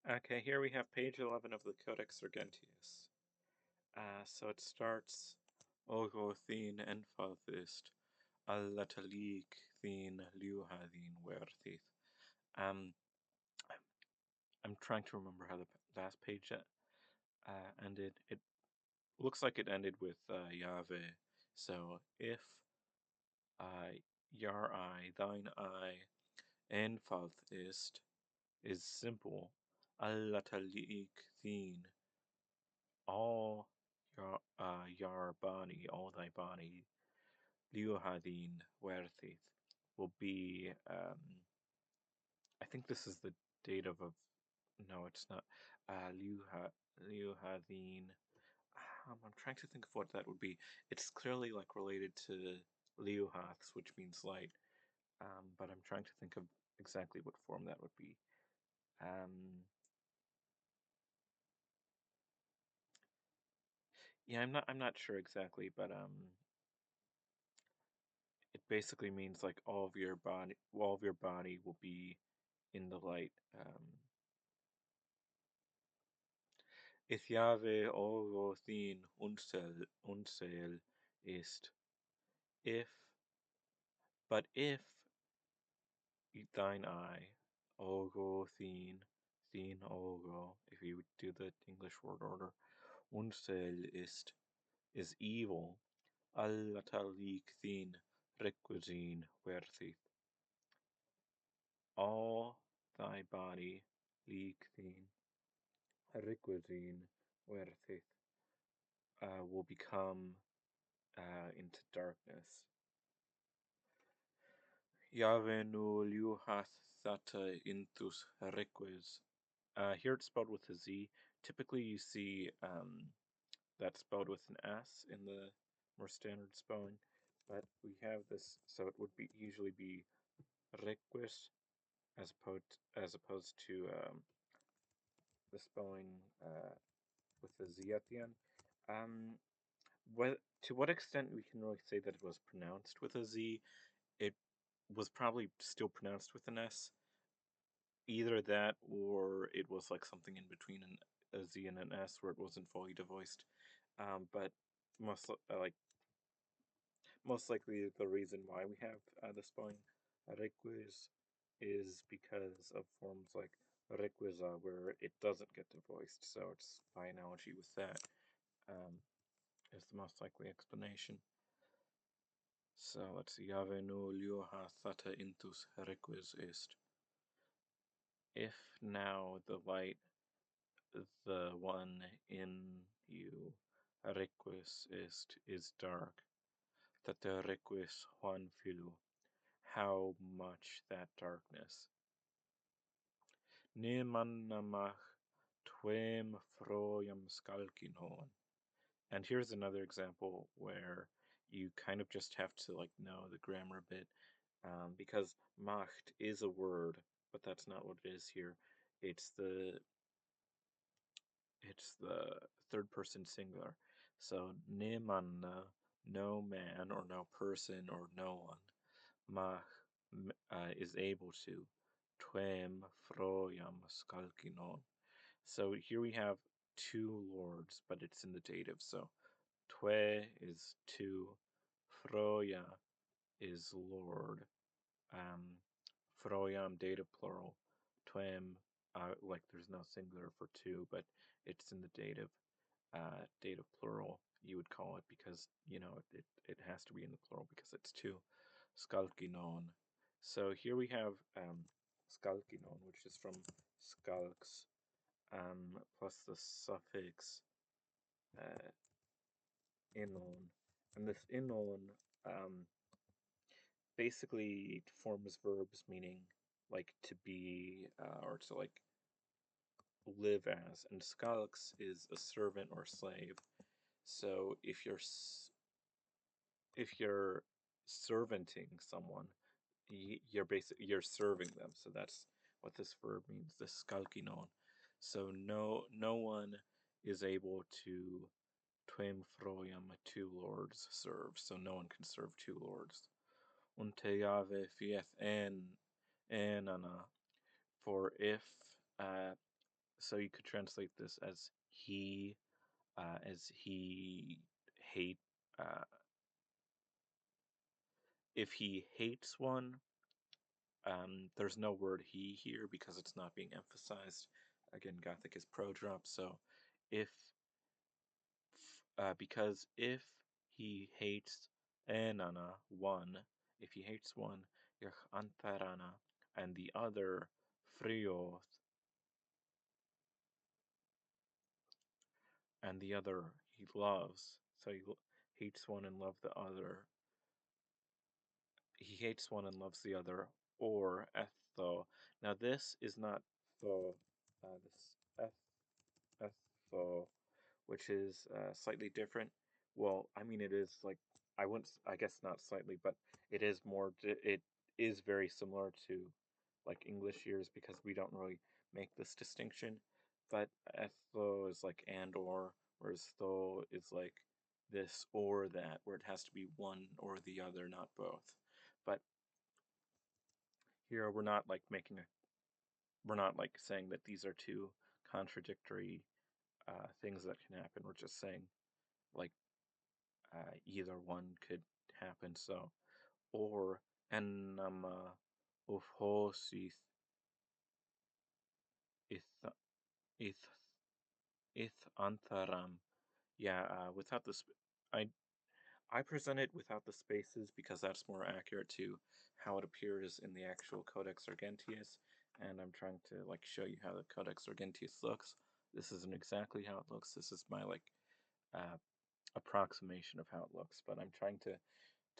Okay, here we have page 11 of the Codex Argenteus. So it starts, Ogo thin enfalthist, allatalik thin liuhadin werthith. Um, I'm trying to remember how the last page ended. It looks like it ended with Yahweh. So if your eye, thine eye, enfalthist is simple, allatalik thin all your body, all thy body, liuhadin werthith, will be, I think this is the date of, no, it's not, liuhadin, I'm trying to think of what that would be. It's clearly like related to liuhaths, which means light, but I'm trying to think of exactly what form that would be. Yeah, I'm not sure exactly, but it basically means like all of your body will be in the light. Ithiave Orothin unsel ist. If, but if thine eye, Orothin, thin Oro, if you do the English word order, unsel is evil, allatalik thin requisin werthith. All thy body, leak thin requisin werthith, will become into darkness. Yavenu liuhath thata intus requis. Here it's spelled with a Z. Typically you see that spelled with an S in the more standard spelling, but we have this, so it would be usually be requis as opposed to the spelling with the Z at the end. Um, to what extent we can really say that it was pronounced with a Z, it was probably still pronounced with an S. Either that, or it was like something in between a Z and an S, where it wasn't fully devoiced. But like most likely, the reason why we have the spelling requis is because of forms like requisa, where it doesn't get devoiced. So it's by analogy with that. Is the most likely explanation. So let's see. Ave no lioha thata intus requis est. If now the light, the one in you, requis is dark, thata requis Juan filu, how much that darkness. Ne mannamach twem froyam skalkinon. And here's another example where you kind of just have to like know the grammar a bit, because macht is a word, but that's not what it is here. It's the third person singular. So ne manna, no man or no person or no one. Mach is able to. Twem froyam skalkinon. So here we have two lords, but it's in the dative. So twe is two, froya is lord. Froyam dative plural. Twem, like there's no singular for two, but it's in the dative plural, you would call it, because it has to be in the plural because it's two. Skalkinon. So here we have skalkinon, which is from skalks, plus the suffix inon. And this inon basically forms verbs meaning like to be, or to like live as. And skalks is a servant or slave. So if you're servanting someone, you're serving them. So that's what this verb means, the skalkinon. So no one is able to twem froyam, two lords serve. So no one can serve two lords. Unte jave fieth anana, for if So you could translate this as he hate. Uh, if he hates one, there's no word he here because it's not being emphasized. Again, Gothic is pro drop, so if because if he hates enana one, if he hates one, ich antarana, and the other frios, and the other he loves. So he hates one and loves the other. He hates one and loves the other, or etho. Now this is not tho. This etho, which is slightly different. Well, I mean, it is like I wouldn't. I guess not slightly, but it is more. It is very similar to like English years because we don't really make this distinction. But etho is like and or, whereas tho is like this or that, where it has to be one or the other, not both. But here we're not like we're not like saying that these are two contradictory things that can happen. We're just saying like either one could happen. So, or enama uphosis ith ith ith antharam. Yeah, without the I I present it without the spaces because that's more accurate to how it appears in the actual Codex Argenteus, and I'm trying to like show you how the Codex Argenteus looks. This isn't exactly how it looks. This is my like uh, approximation of how it looks, but I'm trying to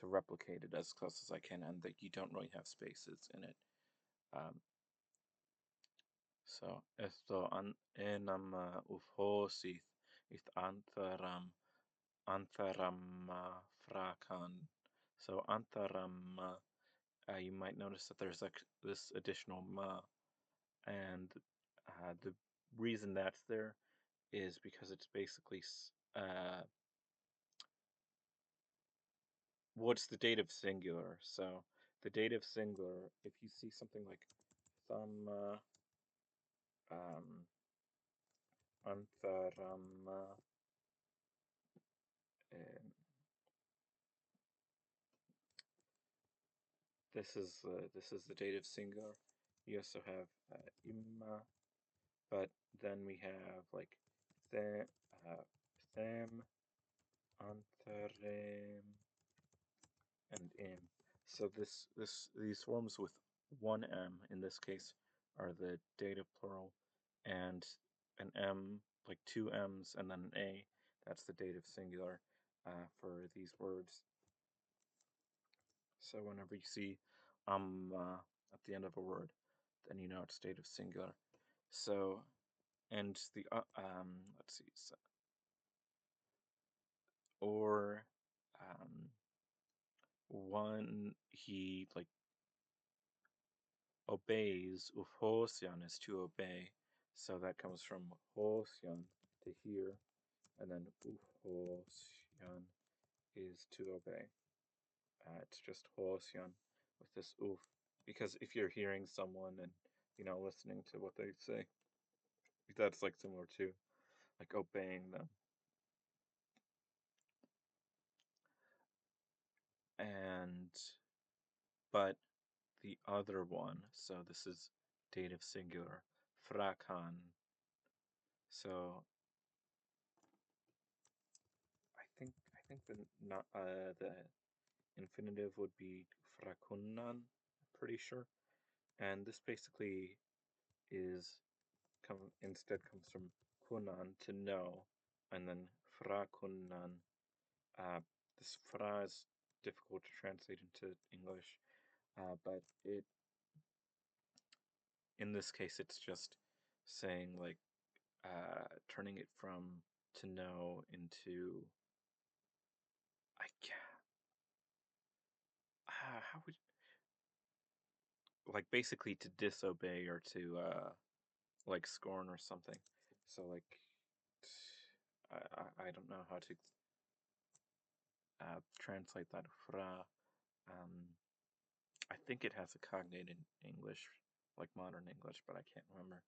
replicate it as close as I can, and that you don't really have spaces in it. Um, so esto an enam ufosith ith antharam frakan. So antharam, you might notice that there's like this additional ma, and the reason that's there is because it's basically what's the dative singular. So the dative singular, if you see something like thumb um, antharam, um, this is the dative singular. You also have imma, but then we have like uh, them, antharem, and im. So these forms with one m in this case are the dative plural, and an m, like two m's and then an a, that's the dative singular for these words. So whenever you see at the end of a word, then you know it's dative singular. So and the let's see, so, or one he like obeys. Ufosyan is to obey, so that comes from hosyan, to hear, and then ufosyan is to obey. It's just hosyan with this uf, because if you're hearing someone and listening to what they say, that's like similar to like obeying them. And but the other one, so this is dative singular, frakan. So I think the infinitive would be frakunnan, I'm pretty sure. And this basically is instead comes from kunan, to know, and then frakunnan. Uh, this fra is difficult to translate into English, but in this case it's just saying like turning it from to know into I can't, how would like basically to disobey or to like scorn or something. So like I don't know how to translate that fra. Um, I think it has a cognate in English, like modern English, but I can't remember.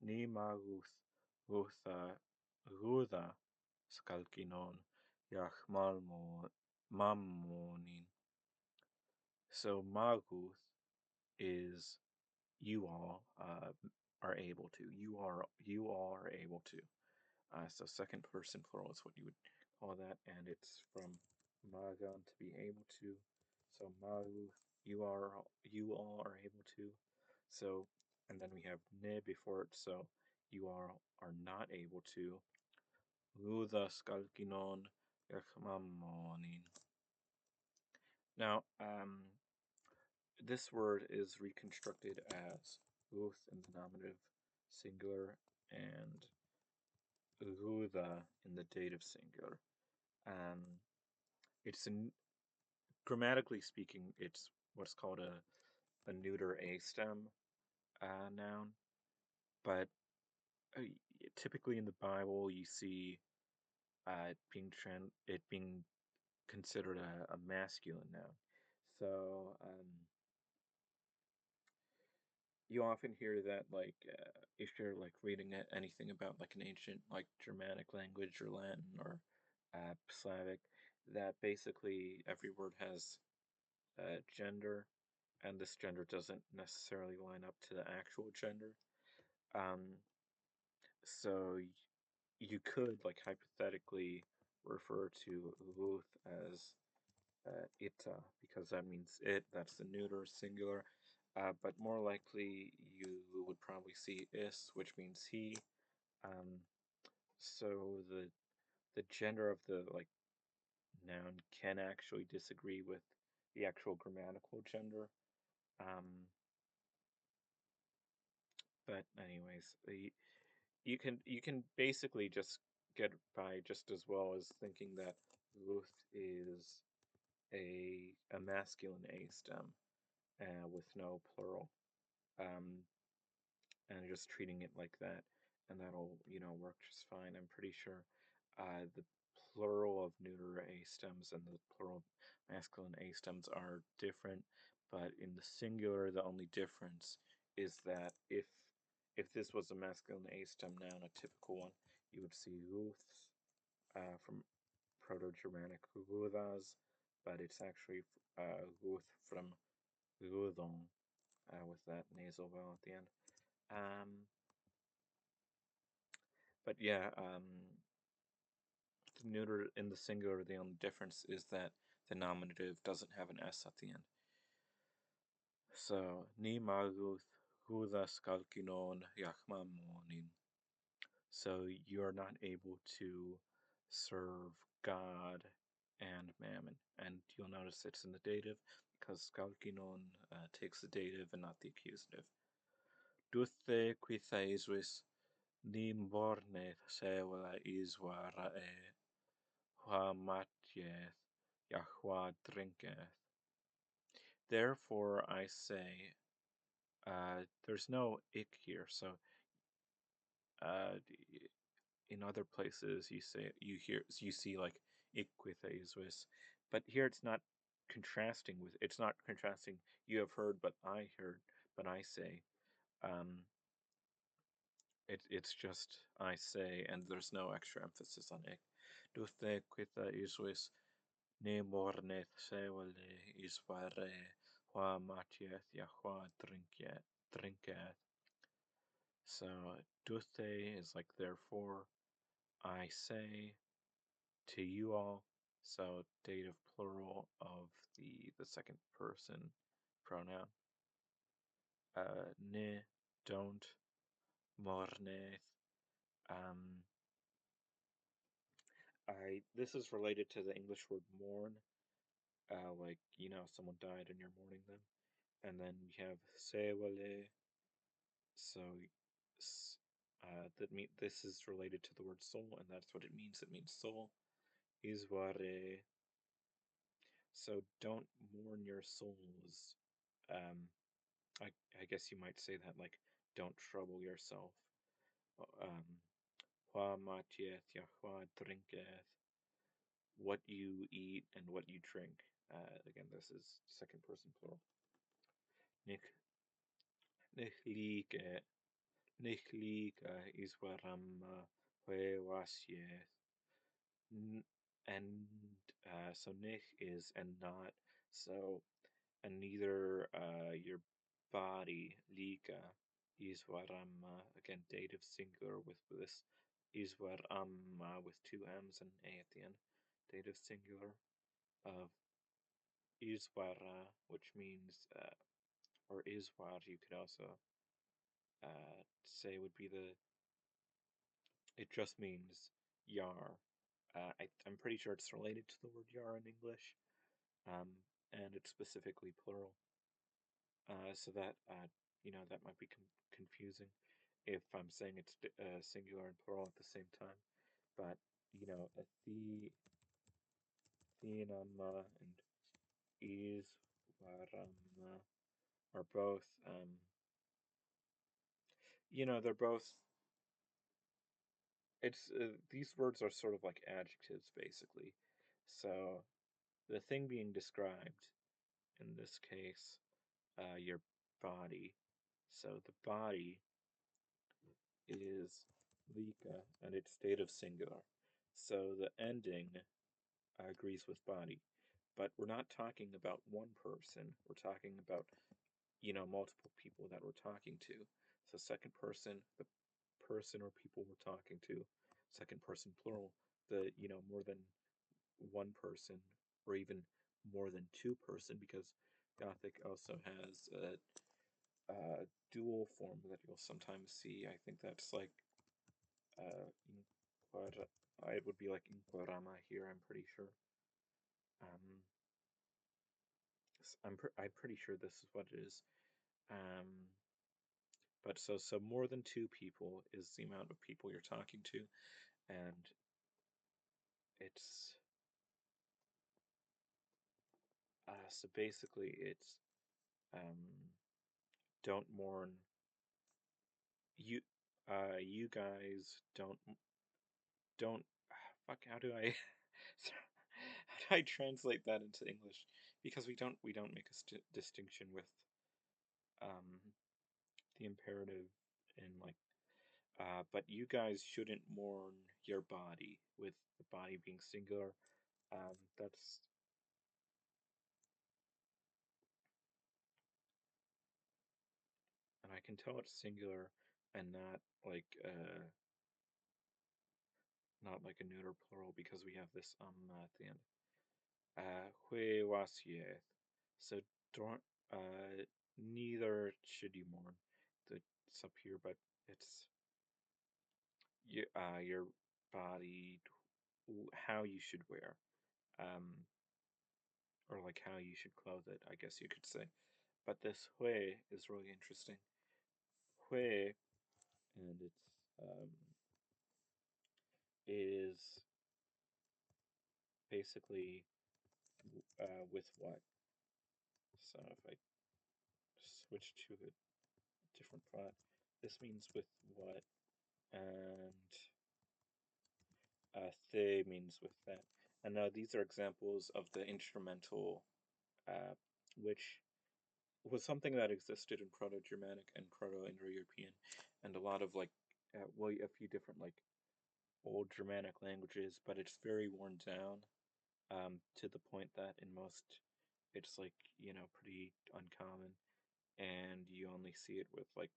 Ni magus gutha gutha skalkinon yachmalmo mammonin. So maguth is you all are able to. You all are able to. So second person plural is what you would call that, and it's from magan to be able to. So magu, you all are able to. So and then we have ne before it, so you are not able to. Luda skalkinon yakmamonin. Now, this word is reconstructed as uth in the nominative singular and Ruda in the dative singular. Um, it's grammatically speaking, it's what's called a neuter a stem noun, but uh, typically in the Bible you see it being considered a masculine noun. So you often hear that if you're like reading anything about like an ancient like Germanic language or Latin or Slavic, that basically every word has gender, and this gender doesn't necessarily line up to the actual gender. Um, so you could like hypothetically refer to Luth as ita because that means it. That's the neuter singular. But more likely, you would probably see is, which means he. Um, so the gender of the like noun can actually disagree with the actual grammatical gender. Um, but anyways, you can basically just get by just as well as thinking that Ruth is a masculine a stem with no plural. Um, and just treating it like that, and that'll work just fine. I'm pretty sure the plural of neuter a stems and the plural of masculine a stems are different, but in the singular, the only difference is that if this was a masculine a stem noun, a typical one, you would see ruths from Proto-Germanic ruthas, but it's actually ruth from rudon with that nasal vowel at the end. Um, But yeah, the neuter in the singular, the only difference is that the nominative doesn't have an S at the end. So, ni maguth hudas kalkinon yachmamonin. So you are not able to serve God and mammon. And you'll notice it's in the dative because skalkinon takes the dative and not the accusative. Duthe quithaisvis nimborneth sewela iswarae Huamatieth, Yahweh drinketh. Therefore I say, there's no ik here. So uh, in other places you see like ik with aiswis, but here it's not contrasting with. It's not contrasting. You have heard, but I heard, but I say. Um, it's just I say, and there's no extra emphasis on ik. Duthe quitha iswis ne morneth sewele isvare hua matieth Yahweh drinketh. So duthe is like therefore I say to you all. So dative plural of the second person pronoun. Ne don't morneth. Um, I this is related to the English word mourn. Like someone died and you're mourning them. And then you have sewale. So this is related to the word soul, and that's what it means. It means soul. Isware. So don't mourn your souls. Um, I guess you might say that like don't trouble yourself. Hua matieth Yahweh drinketh. What you eat and what you drink. Again, this is second person plural. Nik like Nicht liga iswaramma huevasieth. And so nicht is and not. So and neither your body liga iswaramma, again dative singular with this iswaramma with two m's and a at the end, dative singular of iswara, which means or iswar you could also say would be the, it just means yar. I'm pretty sure it's related to the word yar in English, um, and it's specifically plural. So that that might be confusing if I'm saying it's singular and plural at the same time. But the thinama and iswarama are both they're both, it's these words are sort of like adjectives basically. So the thing being described in this case, your body. So the body is lika and its dative singular. So the ending agrees with body. But we're not talking about one person. We're talking about, multiple people that we're talking to. So second person, the person or people we're talking to. Second person plural, the, more than one person or even more than two person, because Gothic also has a dual form that you'll sometimes see. I think that's like inquara, it would be like inquarama here, I'm pretty sure. Um, I'm pretty sure this is what it is. Um, but so more than two people is the amount of people you're talking to, and it's so basically it's um, don't mourn. You you guys don't fuck. How do I how do I translate that into English? Because we don't make a distinction with um, the imperative in like. But you guys shouldn't mourn your body, with the body being singular. That's, and I can tell it's singular and not like a neuter plural because we have this at the end. Huewasieth. So don't neither should you mourn. It's up here, but it's your body, how you should wear, um, or like how you should clothe it, I guess you could say. But this hue is really interesting. Hue, and it's is basically with what? So if I switch to a different font, this means with what, and the means with that. And now these are examples of the instrumental, uh, which was something that existed in Proto-Germanic and Proto-Indo-European, and a lot of like, well, a few different like old Germanic languages, but it's very worn down, to the point that in most it's like, pretty uncommon, and you only see it with like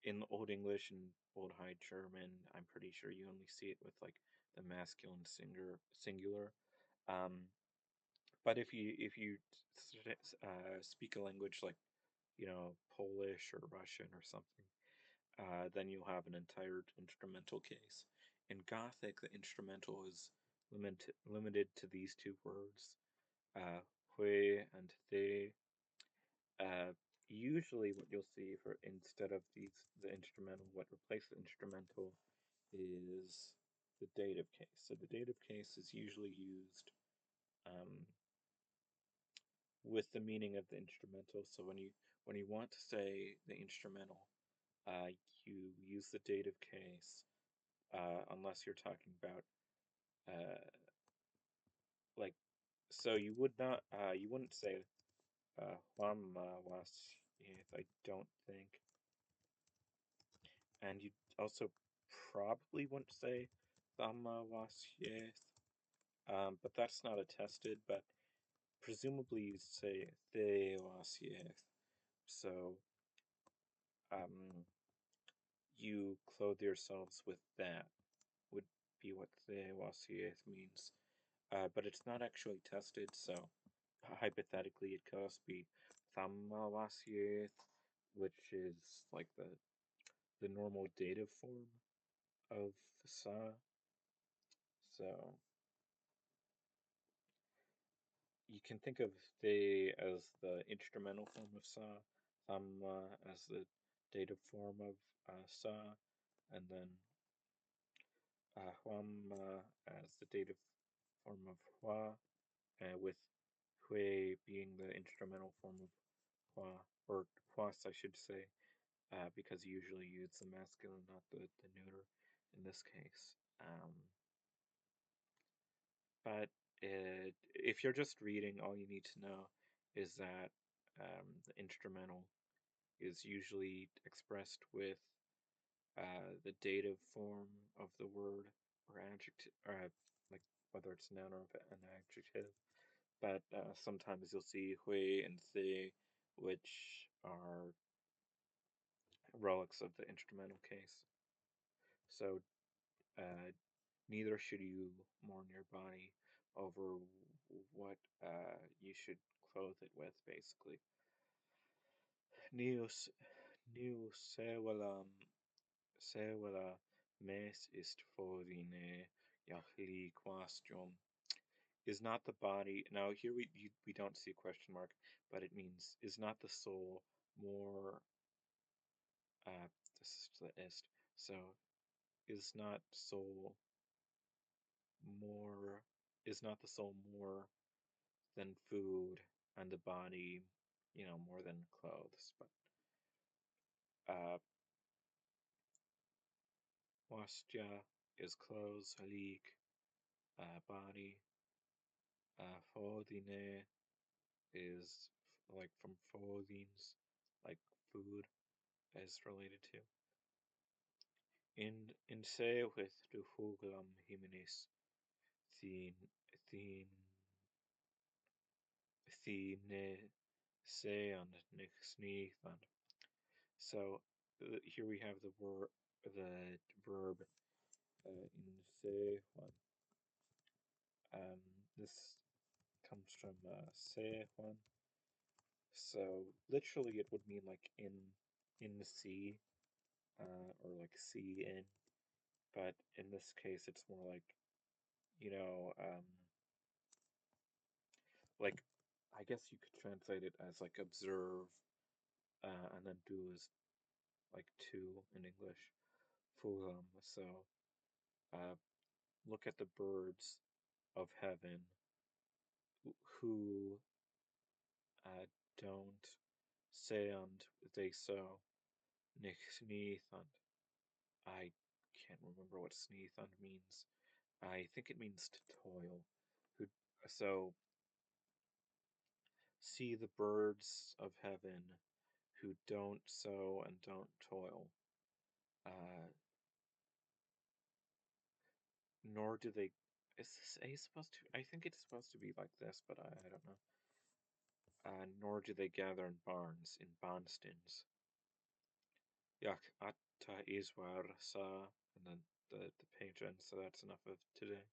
in Old English and Old High German. I'm pretty sure you only see it with like the masculine singular. Um, but if you speak a language like, Polish or Russian or something, then you'll have an entire instrumental case. In Gothic, the instrumental is limited to these two words, hue and the. Uh, Usually, what you'll see for instead of the instrumental, what replaces the instrumental is the dative case. So the dative case is usually used um, with the meaning of the instrumental. So when you want to say the instrumental, uh, you use the dative case, unless you're talking about uh, like, so you wouldn't say Huam was, I don't think. And you also probably wouldn't say thamawasieth, but that's not attested, but presumably you say theowasieth. So um, you clothe yourselves with that, would be what theowasieth means. But it's not actually tested, so hypothetically it could also be thamawasieth, which is like the normal dative form of sa. So you can think of the as the instrumental form of sa, thamma as the dative form of sa, and then huamma as the dative form of hua, with hui being the instrumental form of hua, or huas, I should say, because you usually use the masculine, not the neuter in this case. But if you're just reading, all you need to know is that the instrumental is usually expressed with the dative form of the word or adjective, or like whether it's noun or an adjective. But sometimes you'll see hui and the, which are relics of the instrumental case. So uh, neither should you mourn your body over what you should clothe it with, basically. Neus Neus sewala mes ist fodine yahli question is not the body. Now here we don't see a question mark, but it means is not the soul more. This is the ist. So is not soul more is not the soul more than food, and the body, more than clothes. But wastya is clothes, halik, body. Fodine is like from fodines, like food is related to. In se with du huglam himinis, thin thin thine se and nixnithan. So here we have the verb in se one. This comes from se one. So literally, it would mean like in the sea, or like sea in. But in this case, it's more like you know, like I guess you could translate it as like observe, and then do is like to in English. Fulham. So uh, look at the birds of heaven who uh, don't sound, they sow. Nick sneathund. I can't remember what sneathund means. I think it means to toil. Who so see the birds of heaven who don't sow and don't toil. Uh, Nor do they. Is this A supposed to? I think it's supposed to be like this, but I don't know. Nor do they gather in barns, in barnstins. Yak atta iswar sa, and then the page ends, so that's enough of today.